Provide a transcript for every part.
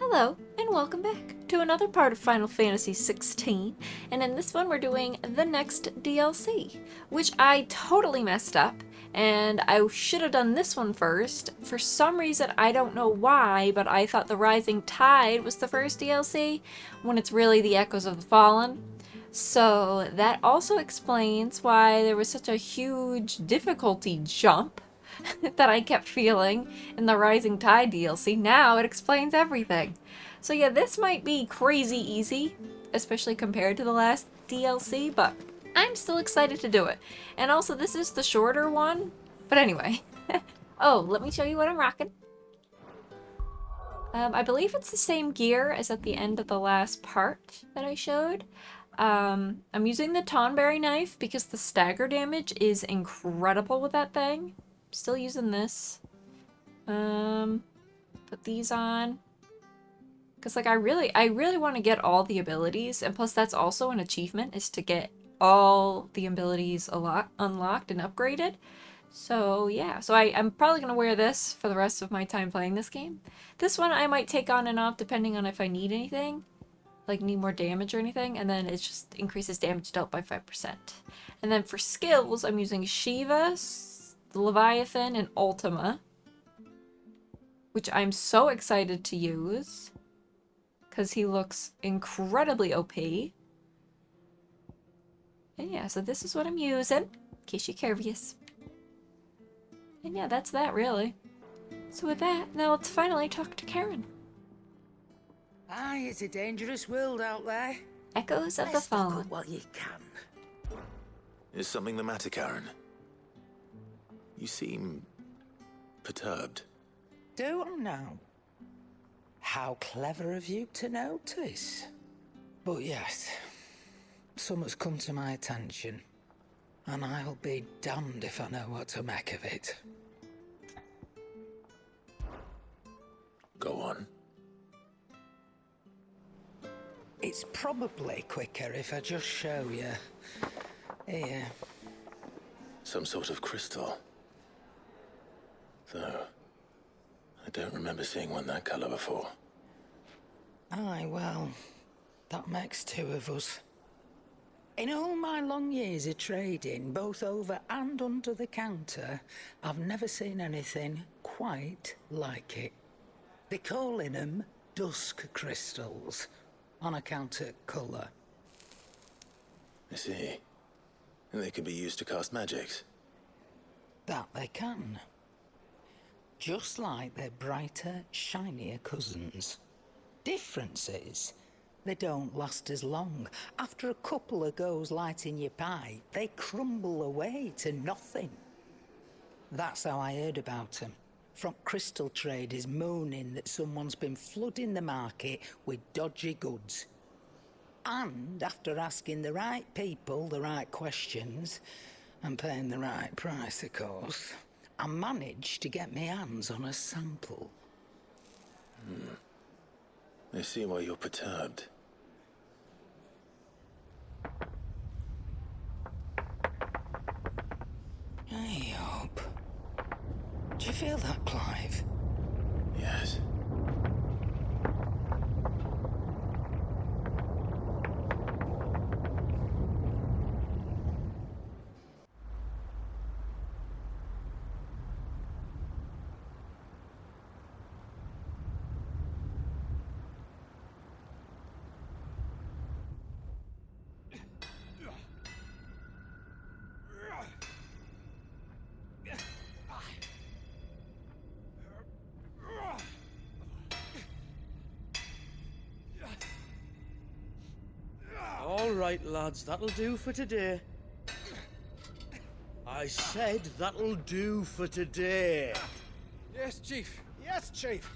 Hello, and welcome back to another part of Final Fantasy XVI, and in this one we're doing the next DLC, which I totally messed up, and I should have done this one first. For some reason, I don't know why, but I thought the Rising Tide was the first DLC, when it's really the Echoes of the Fallen. So that also explains why there was such a huge difficulty jump that I kept feeling in the Rising Tide DLC. Now it explains everything. So yeah, this might be crazy easy, especially compared to the last DLC, but I'm still excited to do it. And also, this is the shorter one. But anyway. Oh, let me show you what I'm rocking. I believe it's the same gear as at the end of the last part that I showed. I'm using the Tonberry knife because the stagger damage is incredible with that thing. Still using this. Put these on. Because like I really want to get all the abilities, and plus that's also an achievement, is to get all the abilities unlocked and upgraded. So yeah, so I'm probably going to wear this for the rest of my time playing this game. This one I might take on and off depending on if I need anything. Like need more damage or anything, and then it just increases damage dealt by 5%. And then for skills, I'm using Shiva, Leviathan, and Ultima, which I'm so excited to use because he looks incredibly OP. And yeah, so this is what I'm using, in case you're curious. And yeah, that's that really. So with that, now let's finally talk to Karen. Aye, it's a dangerous world out there. Echoes of the Let's look Fallen. up what you can. Is something the matter, Karen? You seem perturbed. Do I now? How clever of you to notice. But yes, something's come to my attention, and I'll be damned if I know what to make of it. Go on. It's probably quicker if I just show you. Here. Some sort of crystal. Though, I don't remember seeing one that color before. Aye, well, that makes two of us. In all my long years of trading, both over and under the counter, I've never seen anything quite like it. They're calling them Dusk crystals, on account of colour. I see. And they can be used to cast magics. That they can. Just like their brighter, shinier cousins. Difference is, they don't last as long. After a couple of goes lighting your pipe, they crumble away to nothing. That's how I heard about them. From crystal traders moaning that someone's been flooding the market with dodgy goods. And after asking the right people the right questions, and paying the right price, of course, I managed to get my hands on a sample. I see why you're perturbed. I hope. Do you feel that, Clive? Yes. All right, lads, that'll do for today. I said that'll do for today. Yes, Chief. Yes, Chief.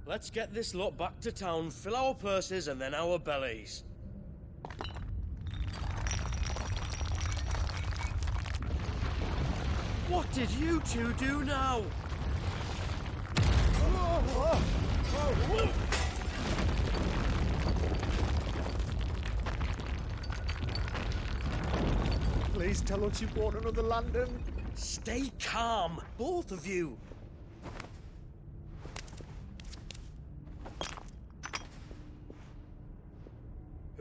Let's get this lot back to town, fill our purses and then our bellies. What did you two do now? Please tell us you bought another lantern. Stay calm, both of you.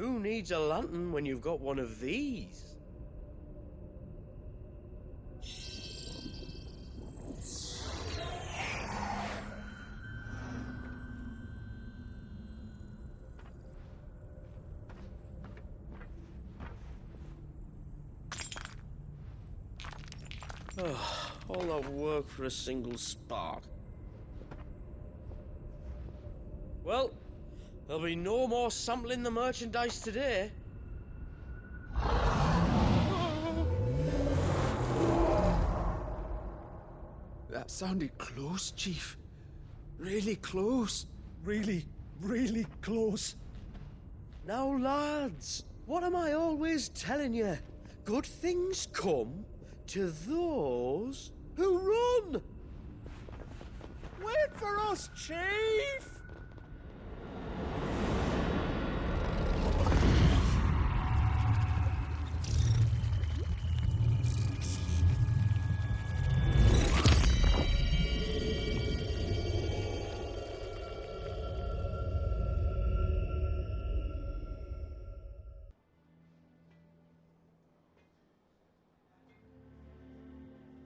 Who needs a lantern when you've got one of these? All that work for a single spark. Well, there'll be no more sampling the merchandise today. That sounded close, Chief. Really close. Really, really close. Now, lads, what am I always telling you? Good things come to those who run! Wait for us, Chief!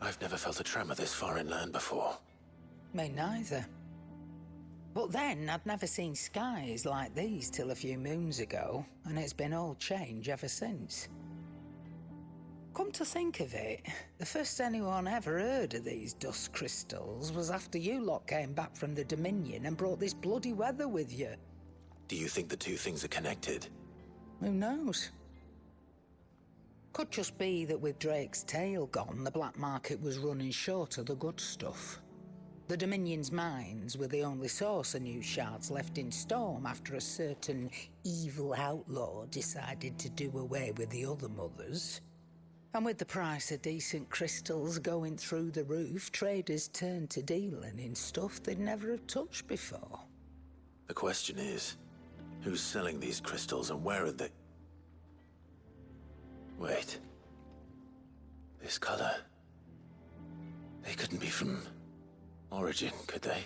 I've never felt a tremor this far inland before. Me neither. But then, I'd never seen skies like these till a few moons ago, and it's been all change ever since. Come to think of it, the first anyone ever heard of these dust crystals was after you lot came back from the Dominion and brought this bloody weather with you. Do you think the two things are connected? Who knows? Could just be that with Drake's tail gone, the black market was running short of the good stuff. The Dominion's mines were the only source of new shards left in Storm after a certain evil outlaw decided to do away with the other mothers. And with the price of decent crystals going through the roof, traders turned to dealing in stuff they'd never have touched before. The question is, who's selling these crystals and where are they? Wait. This color. They couldn't be from Origin, could they?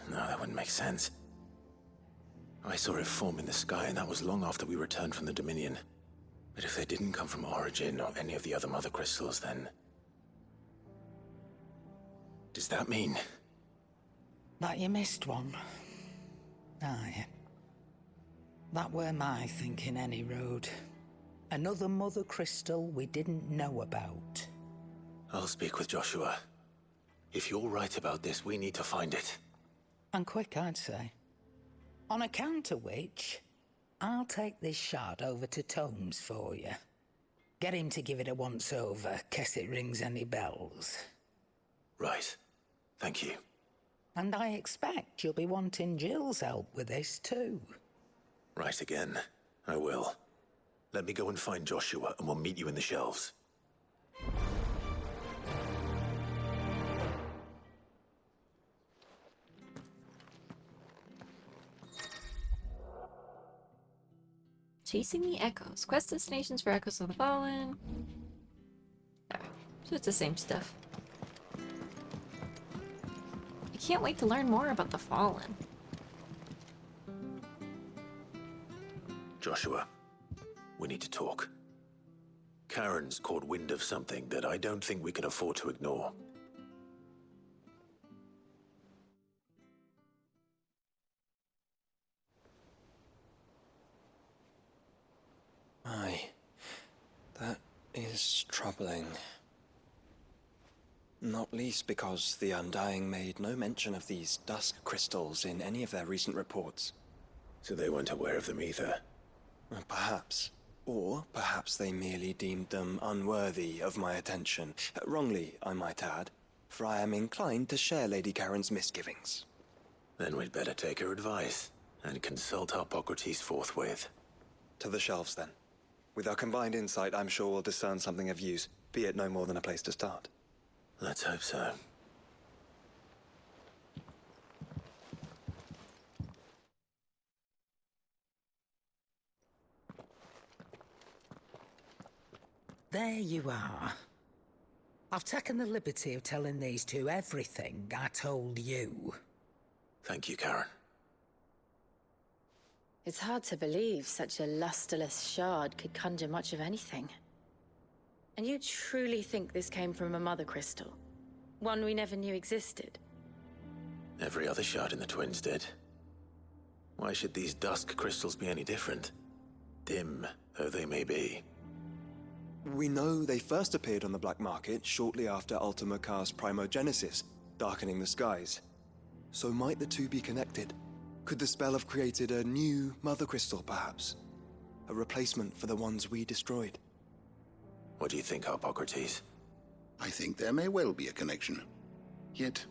No, that wouldn't make sense. I saw it form in the sky, and that was long after we returned from the Dominion. But if they didn't come from Origin or any of the other mother crystals, then... does that mean... That you missed one? Aye. That were my thinking any road. Another mother crystal we didn't know about. I'll speak with Joshua. If you're right about this, we need to find it. And quick, I'd say. On account of which, I'll take this shard over to Tomes for you. Get him to give it a once-over, case it rings any bells. Right. Thank you. And I expect you'll be wanting Jill's help with this too. Right again. I will. Let me go and find Joshua, and we'll meet you in the shelves. Chasing the Echoes. Quest destinations for Echoes of the Fallen. Okay, so it's the same stuff. I can't wait to learn more about the Fallen. Joshua, we need to talk. Karen's caught wind of something that I don't think we can afford to ignore. Aye, that is troubling. Not least because the Undying made no mention of these Dusk crystals in any of their recent reports. So they weren't aware of them either. Perhaps. Or perhaps they merely deemed them unworthy of my attention. Wrongly, I might add, for I am inclined to share Lady Karen's misgivings. Then we'd better take her advice and consult Harpocrates forthwith. To the shelves, then. With our combined insight, I'm sure we'll discern something of use, be it no more than a place to start. Let's hope so. There you are. I've taken the liberty of telling these two everything I told you. Thank you, Karen. It's hard to believe such a lusterless shard could conjure much of anything. And you truly think this came from a mother crystal? One we never knew existed? Every other shard in the Twins did. Why should these Dusk crystals be any different? Dim though they may be. We know they first appeared on the black market shortly after Ultima Car's primogenesis, darkening the skies. So might the two be connected? Could the spell have created a new mother crystal, perhaps? A replacement for the ones we destroyed? What do you think, Harpocrates? I think there may well be a connection. Yet,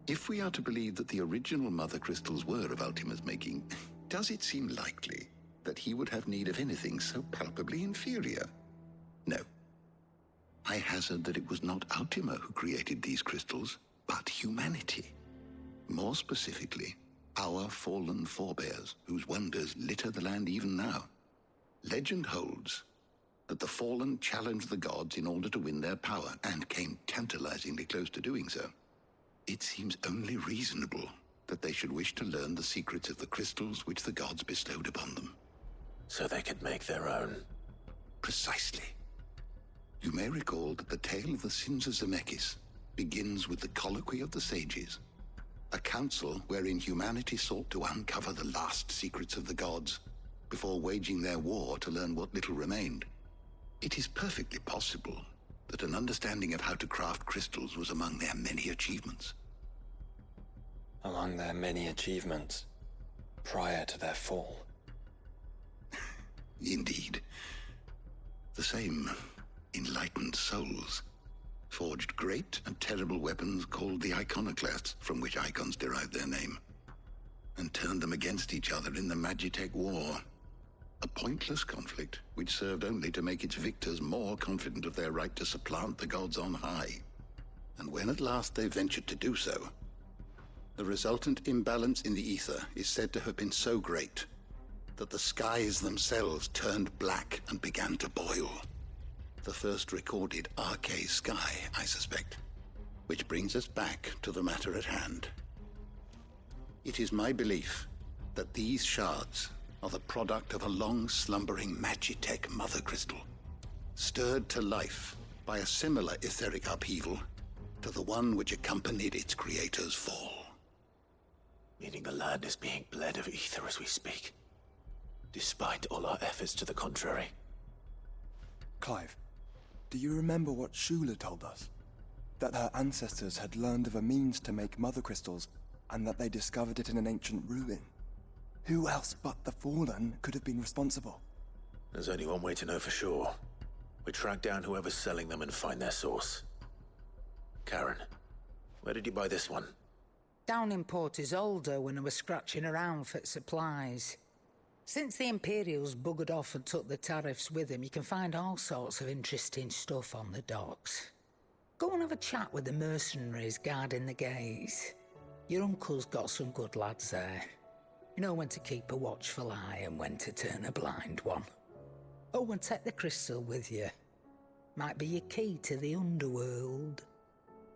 if we are to believe that the original mother crystals were of Ultima's making, does it seem likely that he would have need of anything so palpably inferior? No. I hazard that it was not Ultima who created these crystals, but humanity. More specifically, our fallen forebears, whose wonders litter the land even now. Legend holds that the fallen challenged the gods in order to win their power, and came tantalizingly close to doing so. It seems only reasonable that they should wish to learn the secrets of the crystals which the gods bestowed upon them. So they could make their own. Precisely. You may recall that the tale of the sins of Zemeckis begins with the Colloquy of the Sages, a council wherein humanity sought to uncover the last secrets of the gods before waging their war to learn what little remained. It is perfectly possible that an understanding of how to craft crystals was among their many achievements. Among their many achievements, prior to their fall. Indeed. The same enlightened souls forged great and terrible weapons called the iconoclasts, from which icons derived their name, and turned them against each other in the Magitech War. A pointless conflict which served only to make its victors more confident of their right to supplant the gods on high. And when at last they ventured to do so, the resultant imbalance in the ether is said to have been so great that the skies themselves turned black and began to boil. The first recorded arcade sky, I suspect. Which brings us back to the matter at hand. It is my belief that these shards are the product of a long-slumbering Magitech mother crystal, stirred to life by a similar etheric upheaval to the one which accompanied its creator's fall. Meaning the land is being bled of ether as we speak, despite all our efforts to the contrary. Clive, do you remember what Shula told us? That her ancestors had learned of a means to make mother crystals, and that they discovered it in an ancient ruin. Who else but the Fallen could have been responsible? There's only one way to know for sure. We track down whoever's selling them and find their source. Karen, where did you buy this one? Down in Port Isolde when I was scratching around for supplies. Since the Imperials buggered off and took the tariffs with them, you can find all sorts of interesting stuff on the docks. Go and have a chat with the mercenaries guarding the gates. Your uncle's got some good lads there. You know when to keep a watchful eye and when to turn a blind one. Oh, and take the crystal with you. Might be your key to the underworld.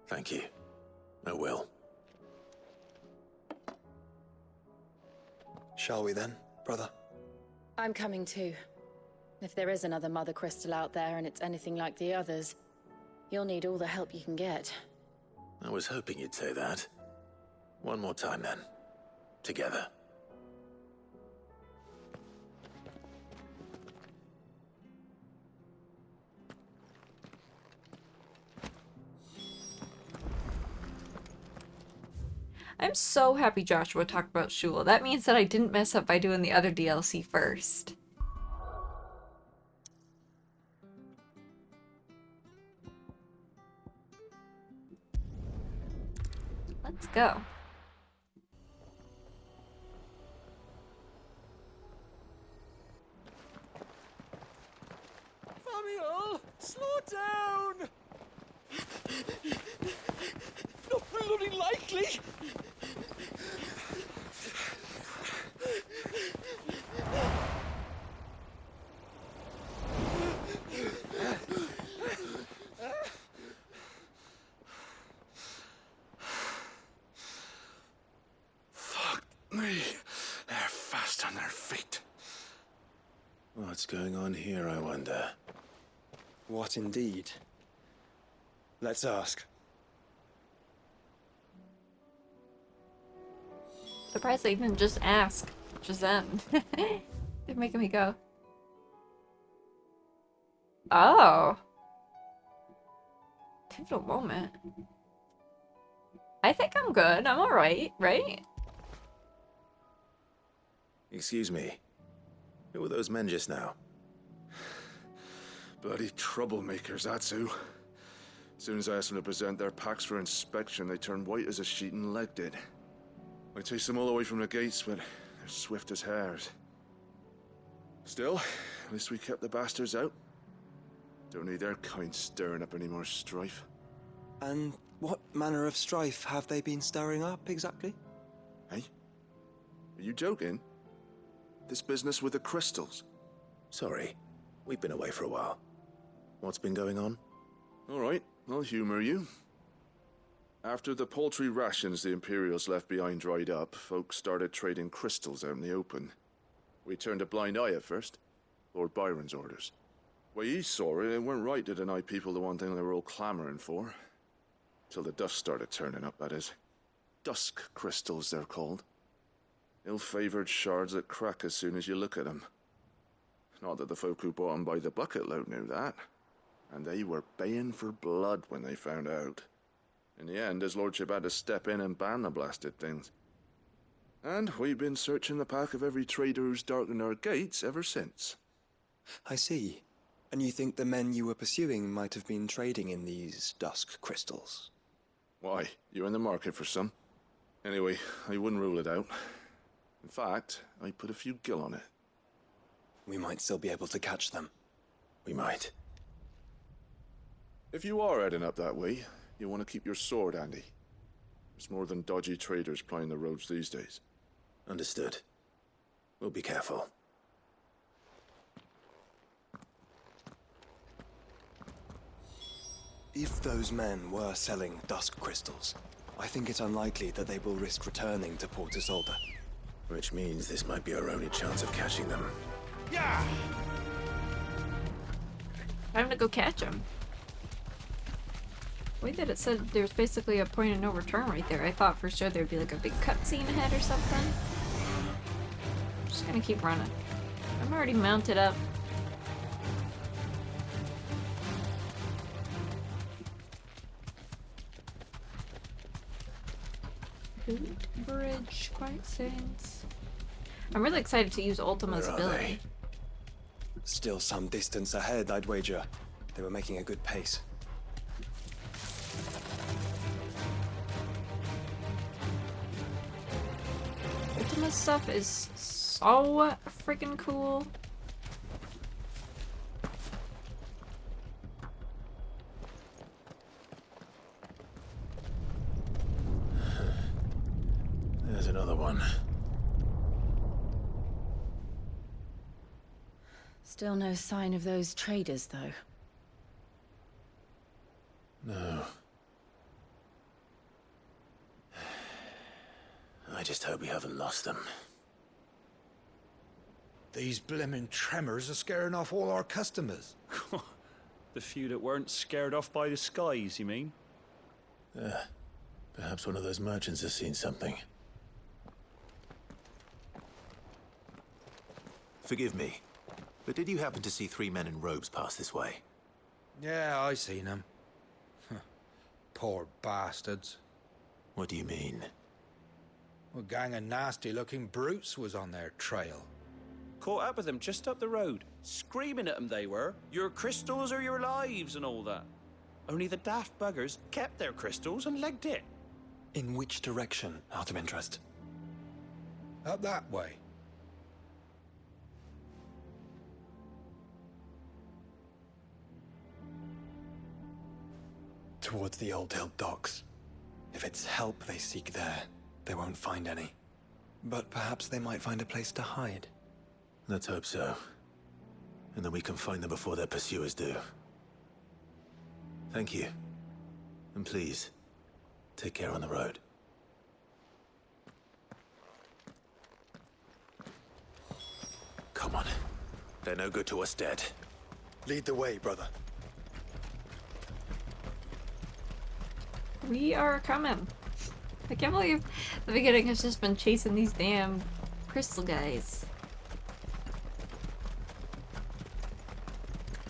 Thank you. I will. Shall we then, brother? I'm coming too. If there is another mother crystal out there and it's anything like the others, you'll need all the help you can get. I was hoping you'd say that. One more time then. Together. I'm so happy Joshua talked about Shula. That means that I didn't mess up by doing the other DLC first. Let's go. Samuel, slow down! Not bloody likely! Fuck me. They're fast on their feet. What's going on here, I wonder? What indeed? Let's ask. Surprised they didn't just ask just then. They're making me go. Oh. Pivotal moment. I think I'm good. I'm alright, right? Excuse me. Who were those men just now? Bloody troublemakers, that's who. As soon as I asked them to present their packs for inspection, they turned white as a sheet and legged it. I chased them all away from the gates, but they're swift as hares. Still, at least we kept the bastards out. Don't need their kind stirring up any more strife. And what manner of strife have they been stirring up, exactly? Hey? Are you joking? This business with the crystals? Sorry, we've been away for a while. What's been going on? All right, I'll humor you. After the paltry rations the Imperials left behind dried up, folks started trading crystals out in the open. We turned a blind eye at first. Lord Byron's orders. Way he saw it, it weren't right to deny people the one thing they were all clamoring for. Till the dust started turning up, that is. Dusk crystals, they're called. Ill-favored shards that crack as soon as you look at them. Not that the folk who bought them by the bucket load knew that. And they were baying for blood when they found out. In the end, his lordship had to step in and ban the blasted things. And we've been searching the pack of every trader who's darkened our gates ever since. I see. And you think the men you were pursuing might have been trading in these dusk crystals? Why, you're in the market for some. Anyway, I wouldn't rule it out. In fact, I put a few gil on it. We might still be able to catch them. We might. If you are heading up that way, you want to keep your sword handy. There's more than dodgy traders plying the roads these days. Understood. We'll be careful. If those men were selling dusk crystals, I think it's unlikely that they will risk returning to Port Isolde. Which means this might be our only chance of catching them. Yeah! Time to go catch him. Wait, that it said there's basically a point of no return right there. I thought for sure there'd be like a big cutscene ahead or something. I'm just gonna keep running. I'm already mounted up. Bridge, Quiet Saints. I'm really excited to use Ultima's Where are ability. Still some distance ahead, I'd wager. They were making a good pace. Ultima's stuff is so freaking cool. There's another one. Still no sign of those traders, though. No. I just hope we haven't lost them. These blimmin' tremors are scaring off all our customers. The few that weren't scared off by the skies, you mean? Perhaps one of those merchants has seen something. Forgive me, but did you happen to see 3 men in robes pass this way? Yeah, I seen them. Poor bastards. What do you mean? A gang of nasty-looking brutes was on their trail. Caught up with them just up the road. Screaming at them they were. Your crystals are your lives and all that. Only the daft buggers kept their crystals and legged it. In which direction, out of interest? Up that way. Towards the Old Hill docks. If it's help they seek there, they won't find any. But perhaps they might find a place to hide. Let's hope so. And then we can find them before their pursuers do. Thank you. And please, take care on the road. Come on. They're no good to us dead. Lead the way, brother. We are coming. I can't believe the beginning has just been chasing these damn crystal guys.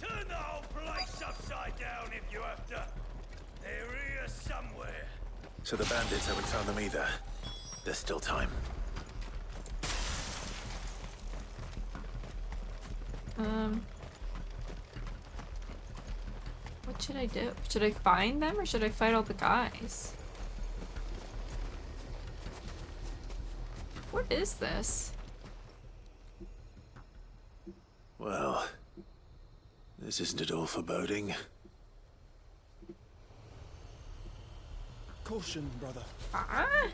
Turn the whole place upside down if you have to. They're here somewhere. So the bandits haven't found them either. There's still time. What should I do? Should I find them or should I fight all the guys? What is this? Well, this isn't at all foreboding. Caution, brother. Ah!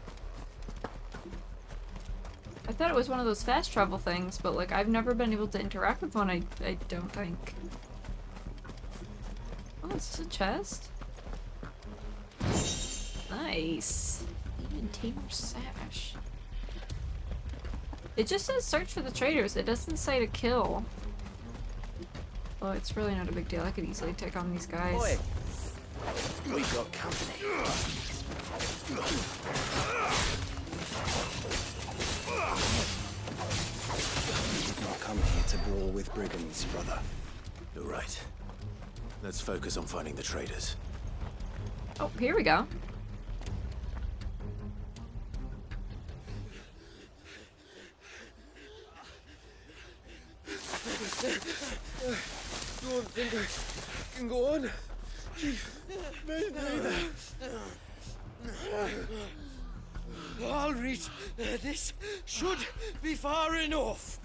I thought it was one of those fast travel things, but like I've never been able to interact with one, I don't think. Oh, is this a chest? Nice. Even tamer sash. It just says search for the traitors. It doesn't say to kill. Well, it's really not a big deal. I could easily take on these guys. Oi. We got company. You've not come here to brawl with brigands, brother. You're right. Let's focus on finding the traitors. Oh, here we go. Don't think I can go on. Chief, neither. I'll read. This should be far enough.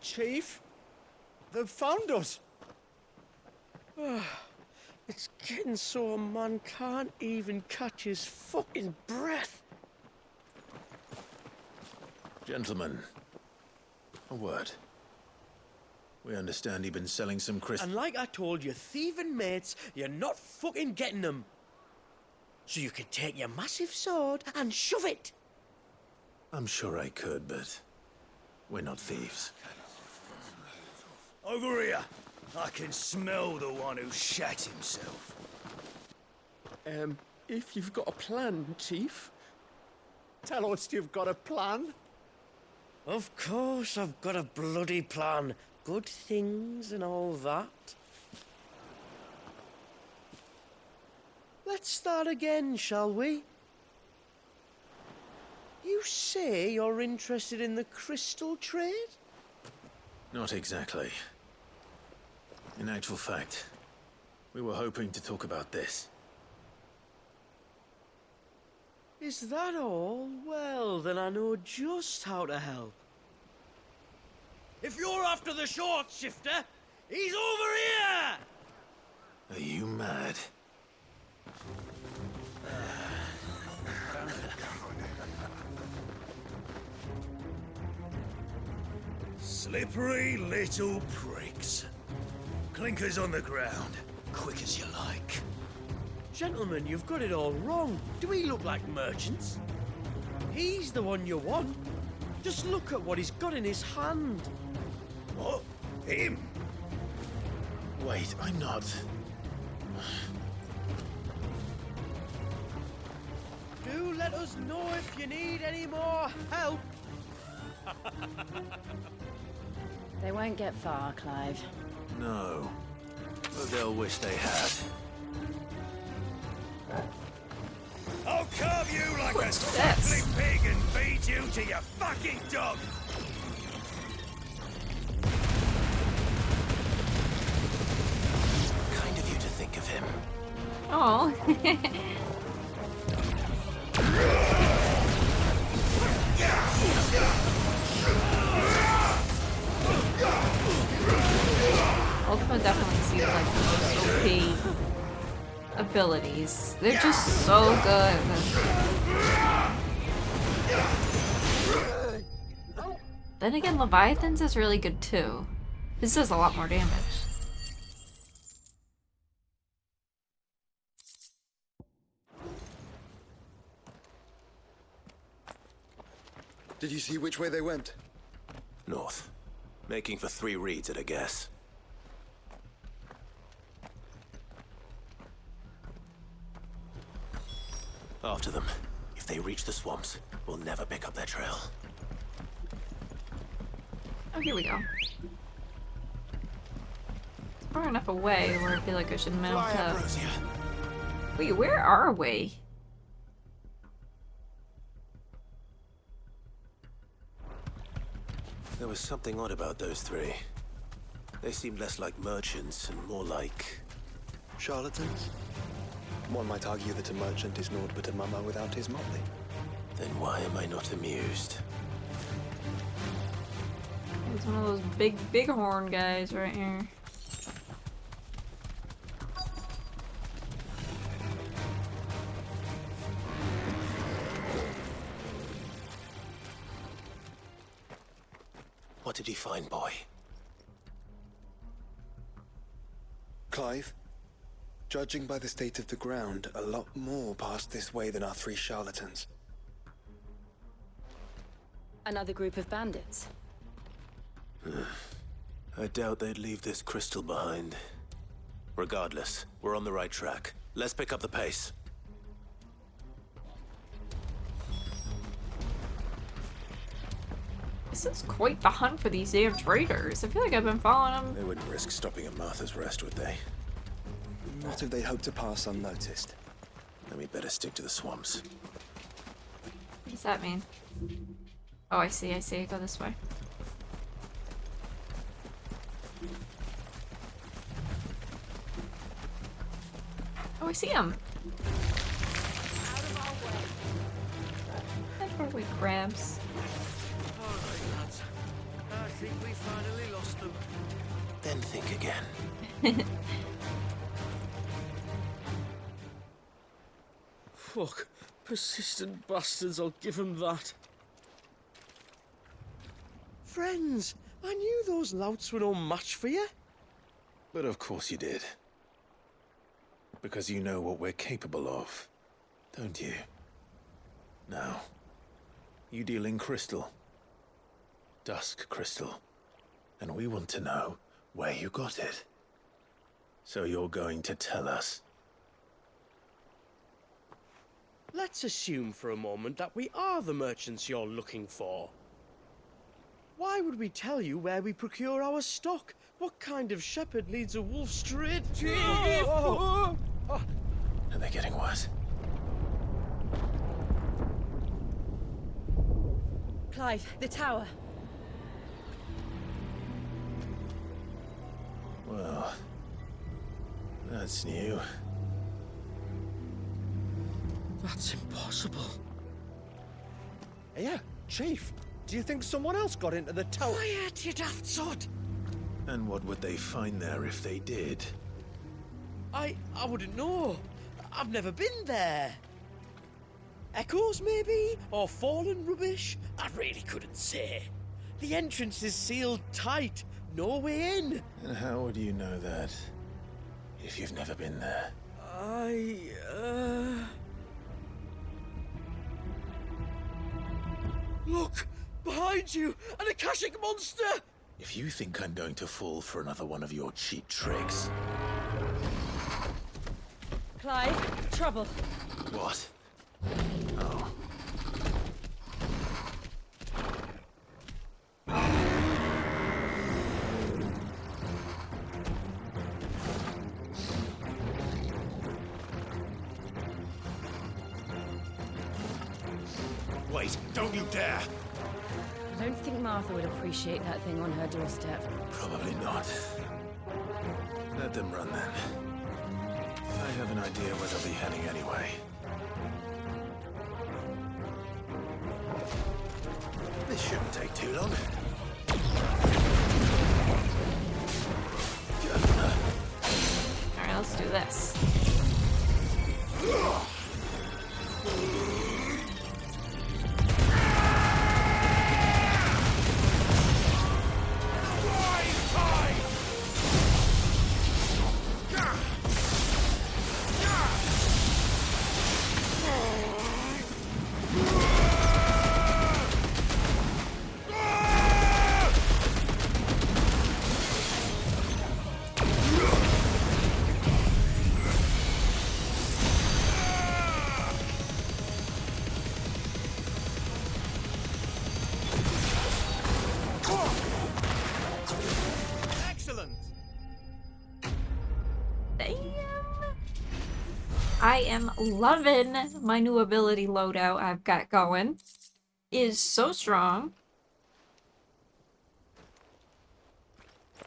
Chief? They've found us. It's getting so a man can't even catch his fucking breath. Gentlemen, a word. We understand you've been selling some crystals. And like I told your thieving mates, you're not fucking getting them. So you can take your massive sword and shove it. I'm sure I could, but we're not thieves. Over here. I can smell the one who shat himself. If you've got a plan, Chief, tell us you've got a plan. Of course I've got a bloody plan. Good things and all that. Let's start again, shall we? You say you're interested in the crystal trade? Not exactly. In actual fact, we were hoping to talk about this. Is that all? Well, then I know just how to help. If you're after the short shifter, he's over here! Are you mad? Slippery little pricks. Clinkers on the ground, quick as you like. Gentlemen, you've got it all wrong. Do we look like merchants? He's the one you want. Just look at what he's got in his hand. What? Him? Wait, I'm not. Do let us know if you need any more help. They won't get far, Clive. No. But they'll wish they had. I'll carve you like a What's snuffly this? pig and feed you to your fucking dog! Kind of you to think of him. Oh. Ultima definitely seems like the most OP abilities. They're just so good. Then again, Leviathan's is really good too. This does a lot more damage. Did you see which way they went? North. Making for 3 reeds at a guess. After them. If they reach the swamps, we'll never pick up their trail. Oh, here we go. It's far enough away where I feel like I should mount up. Wait, where are we? There was something odd about those 3. They seemed less like merchants and more like... Charlatans? One might argue that a merchant is naught but a mummer without his motley. Then why am I not amused? It's one of those big bighorn guys right here. What did he find, boy? Clive? Judging by the state of the ground, a lot more passed this way than our 3 charlatans. Another group of bandits. I doubt they'd leave this crystal behind. Regardless, we're on the right track. Let's pick up the pace. This is quite the hunt for these damn traitors. I feel like I've been following them. They wouldn't risk stopping at Martha's Rest, would they? Not if they hope to pass unnoticed. Then we'd better stick to the swamps. What does that mean? Oh, I see. Go this way. Oh, I see him. That's where we crabs. Alright, lads. I think we finally lost them. Then think again. Fuck. Persistent bastards, I'll give them that. Friends, I knew those louts were no match for you. But of course you did. Because you know what we're capable of, don't you? Now, you deal in crystal. Dusk crystal. And we want to know where you got it. So you're going to tell us. Let's assume for a moment that we are the merchants you're looking for. Why would we tell you where we procure our stock? What kind of shepherd leads a wolf straight? Are they getting worse? Clive, the tower. Well, that's new. That's impossible. Yeah, Chief. Do you think someone else got into the tower? Quiet, you daft sod! And what would they find there if they did? I wouldn't know. I've never been there. Echoes, maybe? Or fallen rubbish? I really couldn't say. The entrance is sealed tight. No way in. And how would you know that? If you've never been there? Look! Behind you! An Akashic monster! If you think I'm going to fall for another one of your cheap tricks... Clive, trouble. What? Oh. Wait, don't you dare! I don't think Martha would appreciate that thing on her doorstep. Probably not. Let them run then. I have an idea where they'll be heading anyway. This shouldn't take too long. Alright, let's do this. I am loving my new ability loadout I've got going. It is so strong.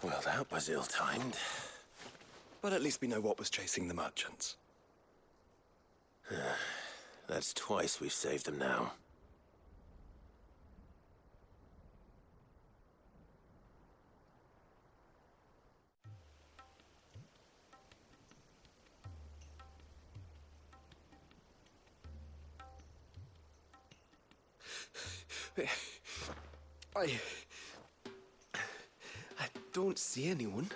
Well, that was ill-timed. But at least we know what was chasing the merchants. That's twice we've saved them now. I don't see anyone.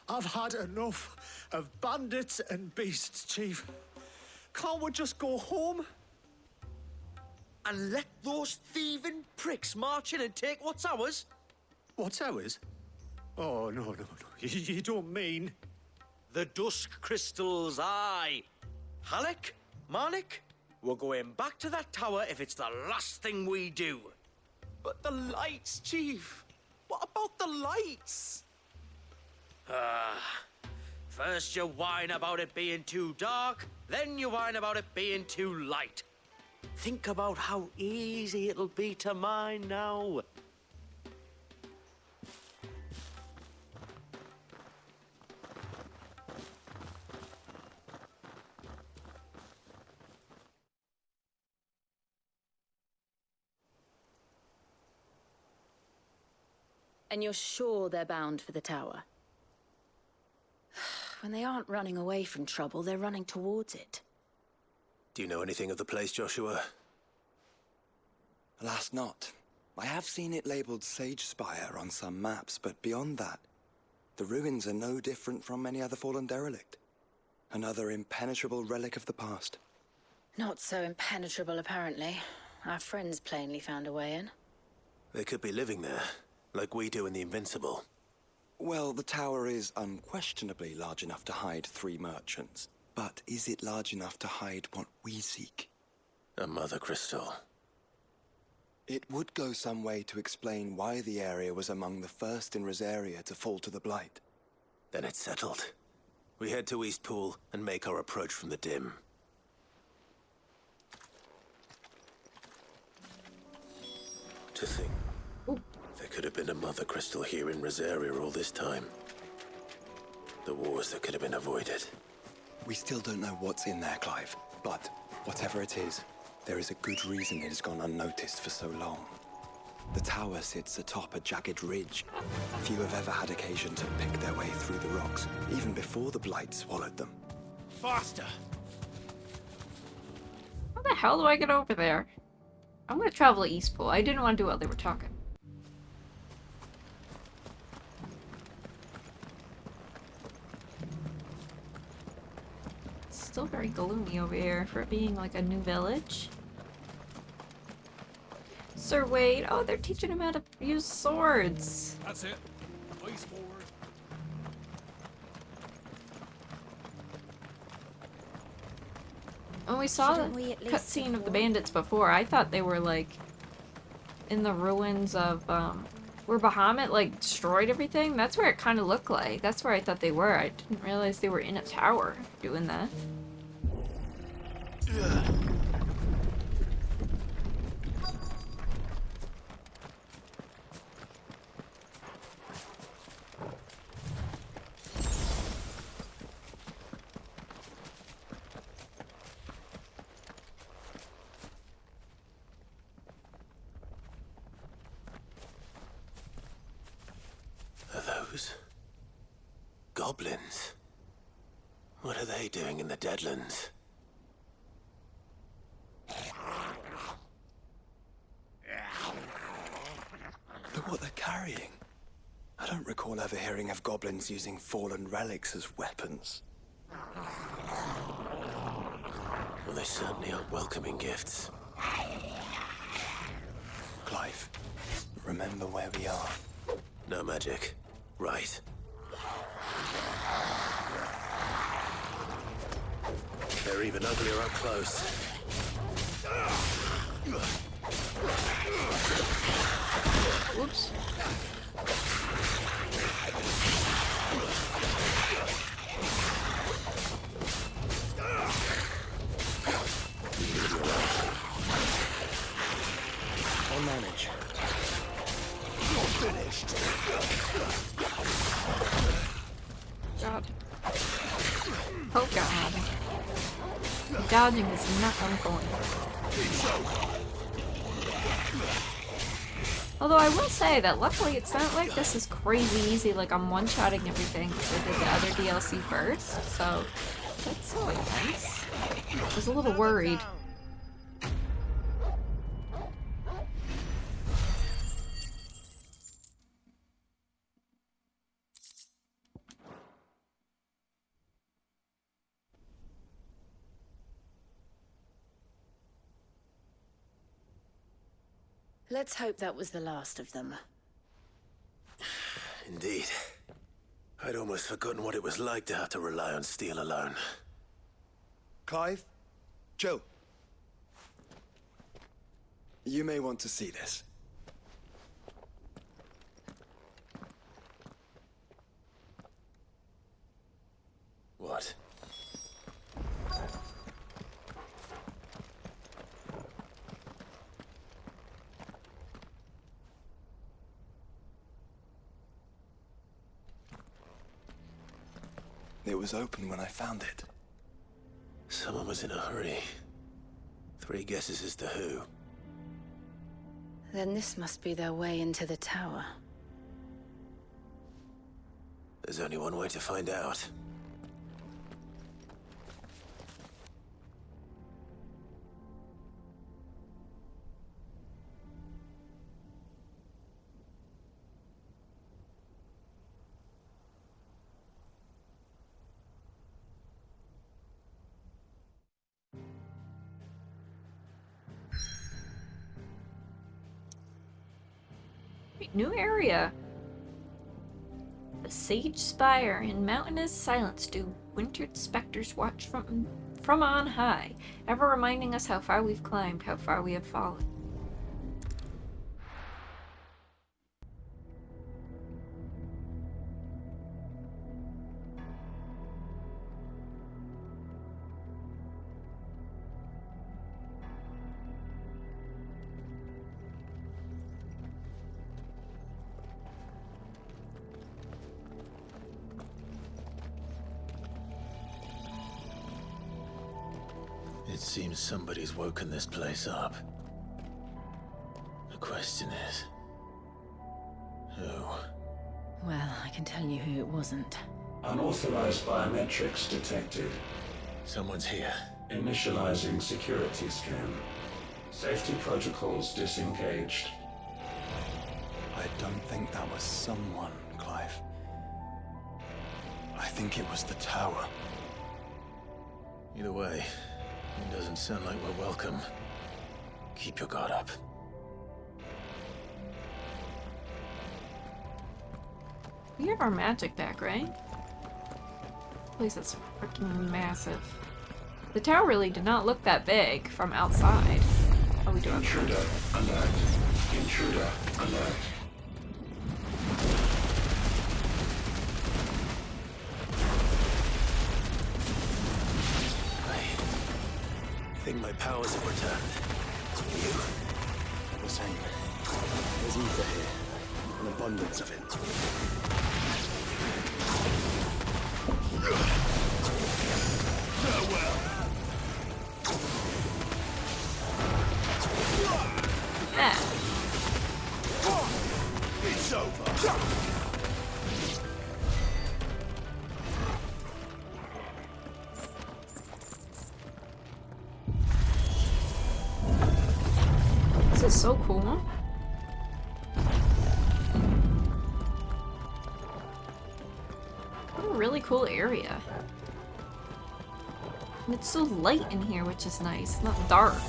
I've had enough of bandits and beasts, Chief. Can't we just go home? And let those thieving pricks march in and take what's ours? What's ours? Oh, no. You don't mean... The Dusk crystals, aye. Halleck, Marnik, we're going back to that tower if it's the last thing we do. But the lights, Chief. What about the lights? First you whine about it being too dark, then you whine about it being too light. Think about how easy it'll be to mine now. And you're sure they're bound for the tower? When they aren't running away from trouble, they're running towards it. Do you know anything of the place, Joshua? Alas, not. I have seen it labeled Sage Spire on some maps, but beyond that, the ruins are no different from any other fallen derelict. Another impenetrable relic of the past. Not so impenetrable, apparently. Our friends plainly found a way in. They could be living there, like we do in the Invincible. Well, the tower is unquestionably large enough to hide 3 merchants. But is it large enough to hide what we seek? A mother crystal. It would go some way to explain why the area was among the first in Rosaria to fall to the Blight. Then it's settled. We head to Eastpool and make our approach from the dim. To think, there could have been a mother crystal here in Rosaria all this time. The wars that could have been avoided. We still don't know what's in there, Clive. But whatever it is, there is a good reason it has gone unnoticed for so long. The tower sits atop a jagged ridge. Few have ever had occasion to pick their way through the rocks, even before the Blight swallowed them. Faster! How the hell do I get over there? I'm gonna travel to Eastpool. I didn't want to do it while they were talking. It's still very gloomy over here for it being like a new village. Sir Wade. Oh, they're teaching him how to use swords. That's it. Face forward. When we saw the Shouldn't we at least cutscene of the warn- bandits before, I thought they were like in the ruins of where Bahamut like destroyed everything. That's where it kind of looked like. That's where I thought they were. I didn't realize they were in a tower doing that. Are those goblins? What are they doing in the Deadlands? Look what they're carrying. I don't recall ever hearing of goblins using fallen relics as weapons. Well, they certainly aren't welcoming gifts. Clive, remember where we are. No magic. Right. They're even uglier up close. Whoops. I'll manage. You're finished. God. Oh god. Dodging is not on point. Although I will say that luckily it's not like this is crazy easy, like I'm one-shotting everything because I did the other DLC first, so that's always nice. I was a little worried. Let's hope that was the last of them. Indeed. I'd almost forgotten what it was like to have to rely on steel alone. Clive? Joe? You may want to see this. What? It was open when I found it. Someone was in a hurry. 3 guesses as to who. Then this must be their way into the tower. There's only one way to find out. New area. The Sage Spire in mountainous silence do wintered specters watch from on high, ever reminding us how far we've climbed, how far we have fallen. It seems somebody's woken this place up. The question is... who? Well, I can tell you who it wasn't. Unauthorized biometrics detected. Someone's here. Initializing security scan. Safety protocols disengaged. I don't think that was someone, Clive. I think it was the tower. Either way, it doesn't sound like we're welcome. Keep your guard up. We have our magic back, right? Place is freaking massive. The tower really did not look that big from outside. Oh, we do have Intruder alert. Intruder alert. I think my powers have returned. You? The same. There's ether here. An abundance of it. Farewell. Ah. It's over. This is so cool. What a really cool area. And it's so light in here, which is nice. It's not dark.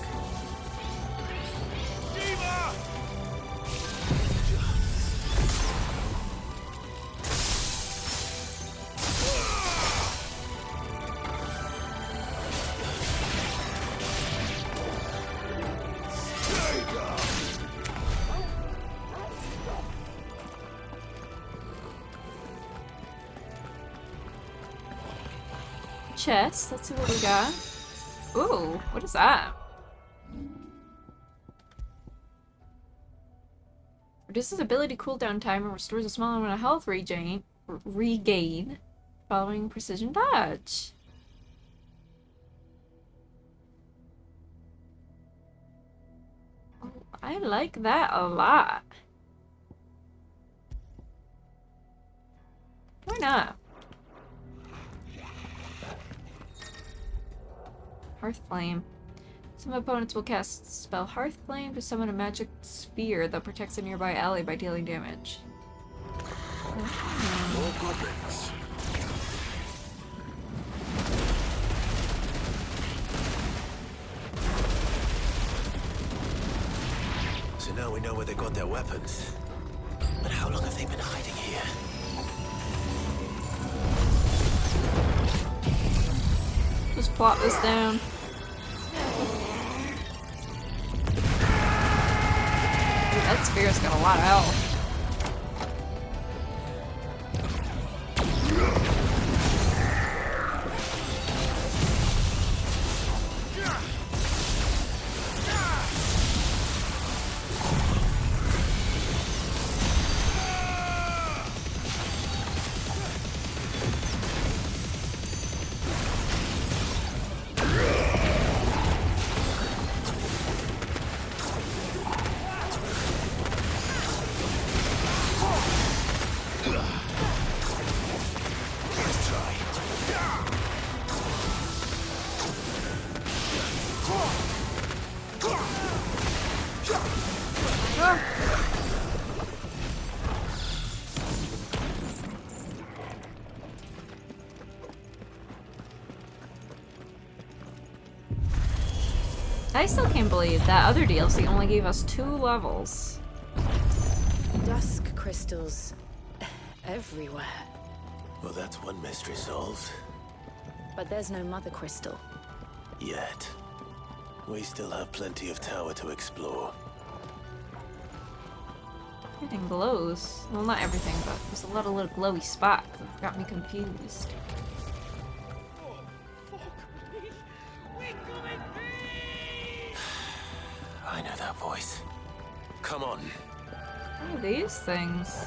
Chest. Let's see what we got. Ooh, what is that? Reduces ability cooldown time and restores a small amount of health regain following precision dodge. Oh, I like that a lot. Why not? Hearth Flame. Some opponents will cast spell Hearth Flame to summon a magic sphere that protects a nearby ally by dealing damage. More goblins. So now we know where they got their weapons. But how long have they been hiding here? Just plot this down. Dude, that sphere's got a lot of health. I still can't believe that other DLC only gave us 2 levels. Dusk crystals everywhere. Well, that's one mystery solved. But there's no mother crystal. Yet. We still have plenty of tower to explore. Everything glows. Well, not everything, but there's a lot of little glowy spots that got me confused. I know that voice. Come on. What are these things?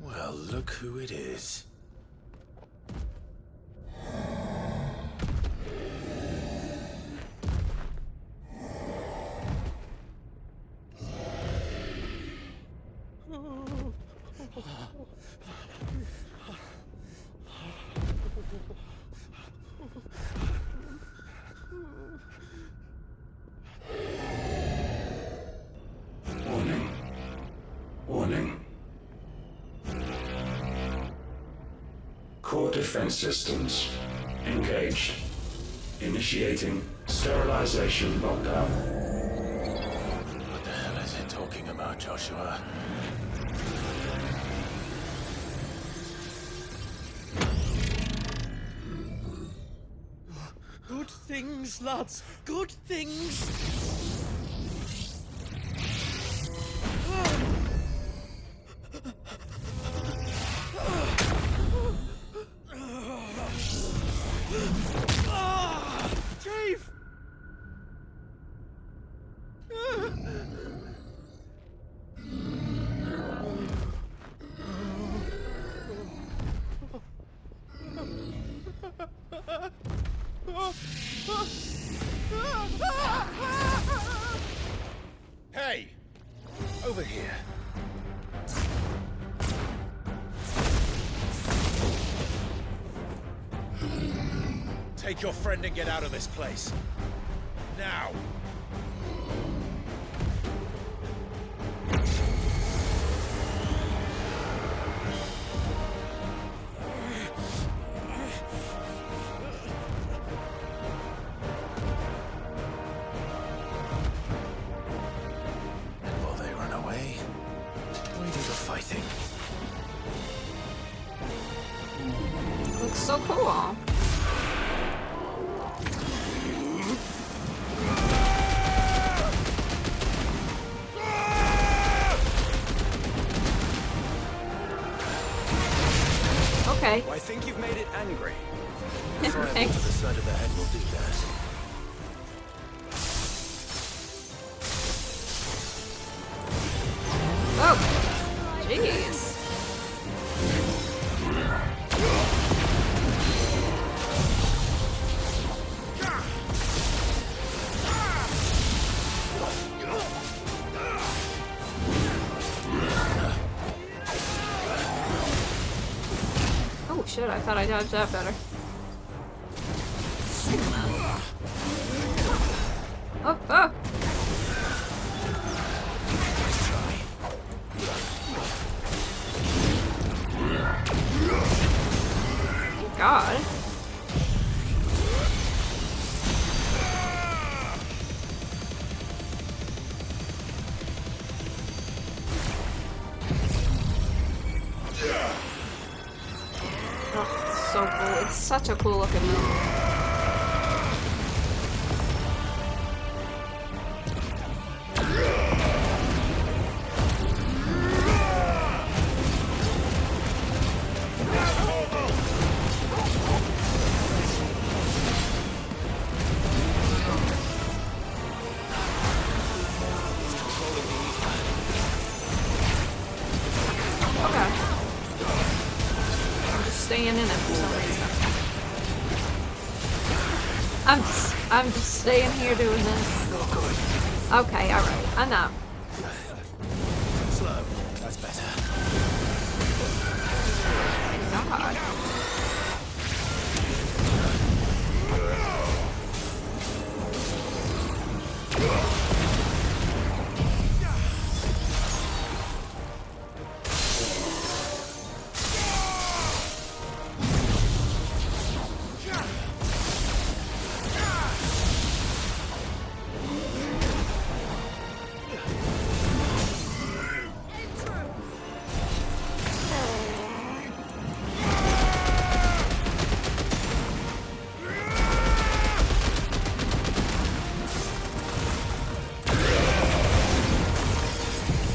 Well, look who it is. Warning. Core defense systems engaged. Initiating sterilization lockdown. What the hell is it talking about, Joshua? Good things, lads. Good things. Chief! Hey! Over here. Take your friend and get out of this place. Now! And while they run away, we do the fighting. Looks so cool. does. Oh, jeez. Oh shit, I thought I dodged that better. Oh, oh! Thank God. Oh, it's so cool. It's such a cool looking move. Staying in it for some reason. I'm just staying here doing this. Okay, alright, I know. Slow. That's better. God.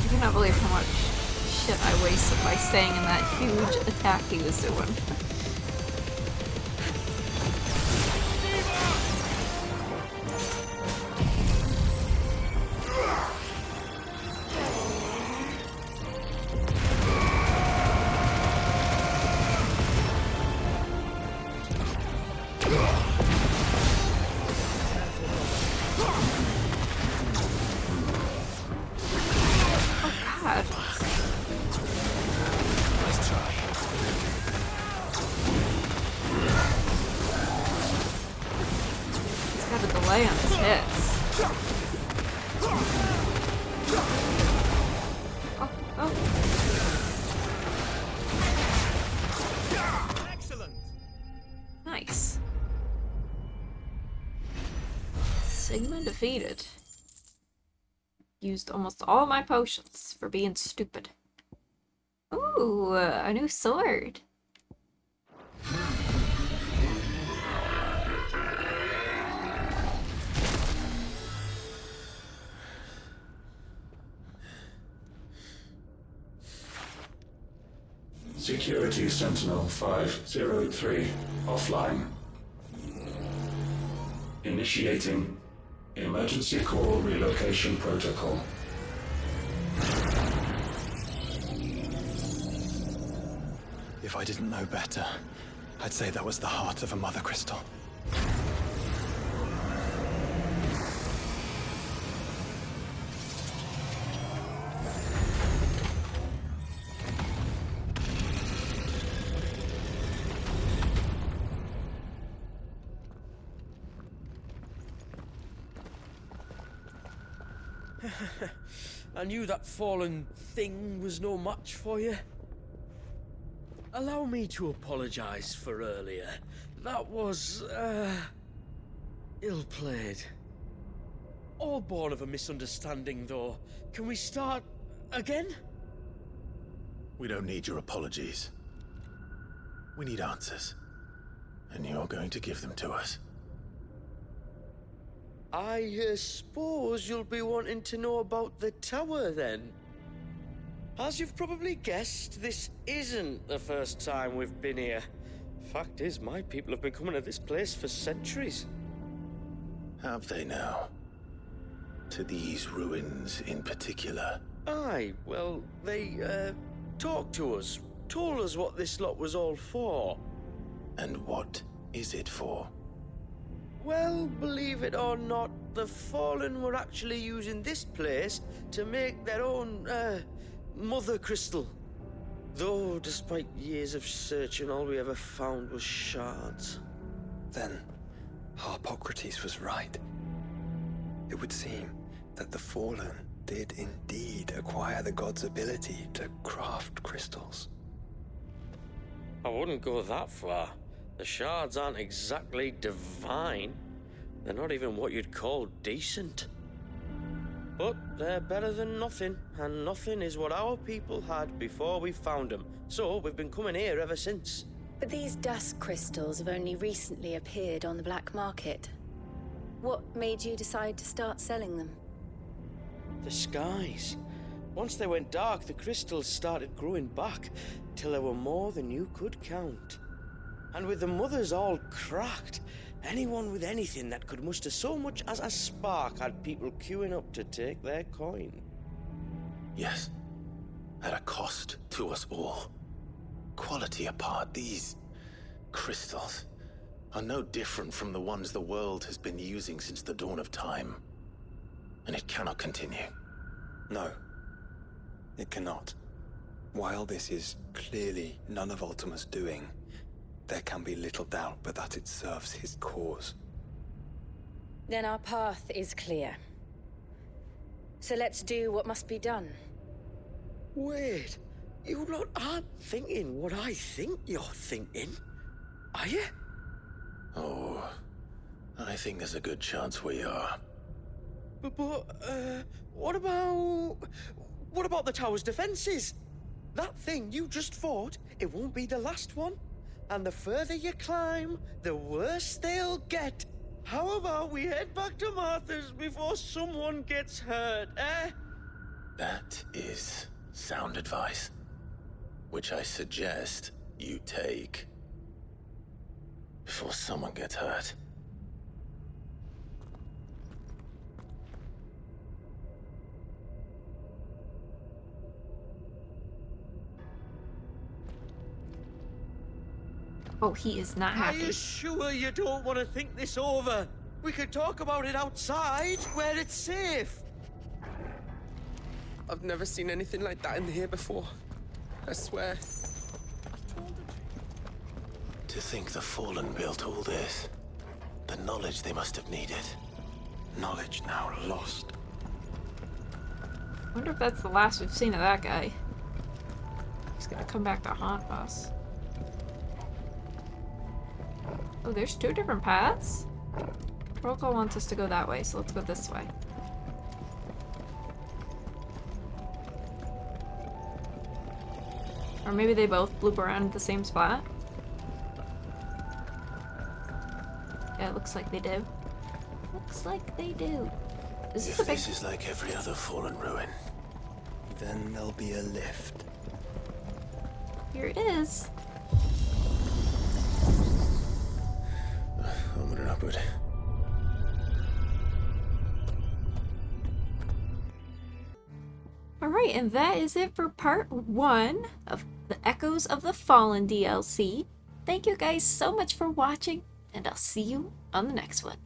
I cannot believe how much shit I wasted by staying in that huge attack he was doing. Delay on his hits. Oh, oh. Excellent. Nice. Sigma defeated. Used almost all my potions for being stupid. Ooh, a new sword. Security Sentinel 503 offline. Initiating emergency call relocation protocol. If I didn't know better, I'd say that was the heart of a mother crystal. I knew that fallen thing was no match for you. Allow me to apologize for earlier. That was, ill-played. All born of a misunderstanding, though. Can we start again? We don't need your apologies. We need answers. And you're going to give them to us. I suppose you'll be wanting to know about the tower, then. As you've probably guessed, this isn't the first time we've been here. Fact is, my people have been coming to this place for centuries. Have they now? To these ruins in particular? Aye, well, they, talked to us, told us what this lot was all for. And what is it for? Well, believe it or not, the Fallen were actually using this place to make their own, mother crystal. Though, despite years of searching, all we ever found was shards. Then, Harpocrates was right. It would seem that the Fallen did indeed acquire the god's ability to craft crystals. I wouldn't go that far. The shards aren't exactly divine. They're not even what you'd call decent. But they're better than nothing, and nothing is what our people had before we found them. So we've been coming here ever since. But these Dusk crystals have only recently appeared on the black market. What made you decide to start selling them? The skies. Once they went dark, the crystals started growing back, till there were more than you could count. And with the mothers all cracked, anyone with anything that could muster so much as a spark had people queuing up to take their coin. Yes. At a cost to us all. Quality apart, these crystals are no different from the ones the world has been using since the dawn of time. And it cannot continue. No, it cannot. While this is clearly none of Ultima's doing, there can be little doubt but that it serves his cause. Then our path is clear. So let's do what must be done. Wait, you lot aren't thinking what I think you're thinking, are you? Oh, I think there's a good chance we are. But, what about the tower's defenses? That thing you just fought, it won't be the last one. And the further you climb, the worse they'll get. How about we head back to Martha's before someone gets hurt, eh? That is sound advice, which I suggest you take before someone gets hurt. Oh, he is not happy. Are you sure you don't want to think this over? We could talk about it outside, where it's safe. I've never seen anything like that in here before. I swear. To think the Fallen built all this. The knowledge they must have needed. Knowledge now lost. I wonder if that's the last we've seen of that guy. He's gonna come back to haunt us. Oh, there's two different paths? Protocol wants us to go that way, so let's go this way. Or maybe they both loop around at the same spot. Yeah, it looks like they do. Looks like they do. Is this If a big... this is like every other Fallen ruin, then there'll be a lift. Here it is. onward and upward. Alright, and that is it for part 1 of the Echoes of the Fallen DLC. Thank you guys so much for watching, and I'll see you on the next one.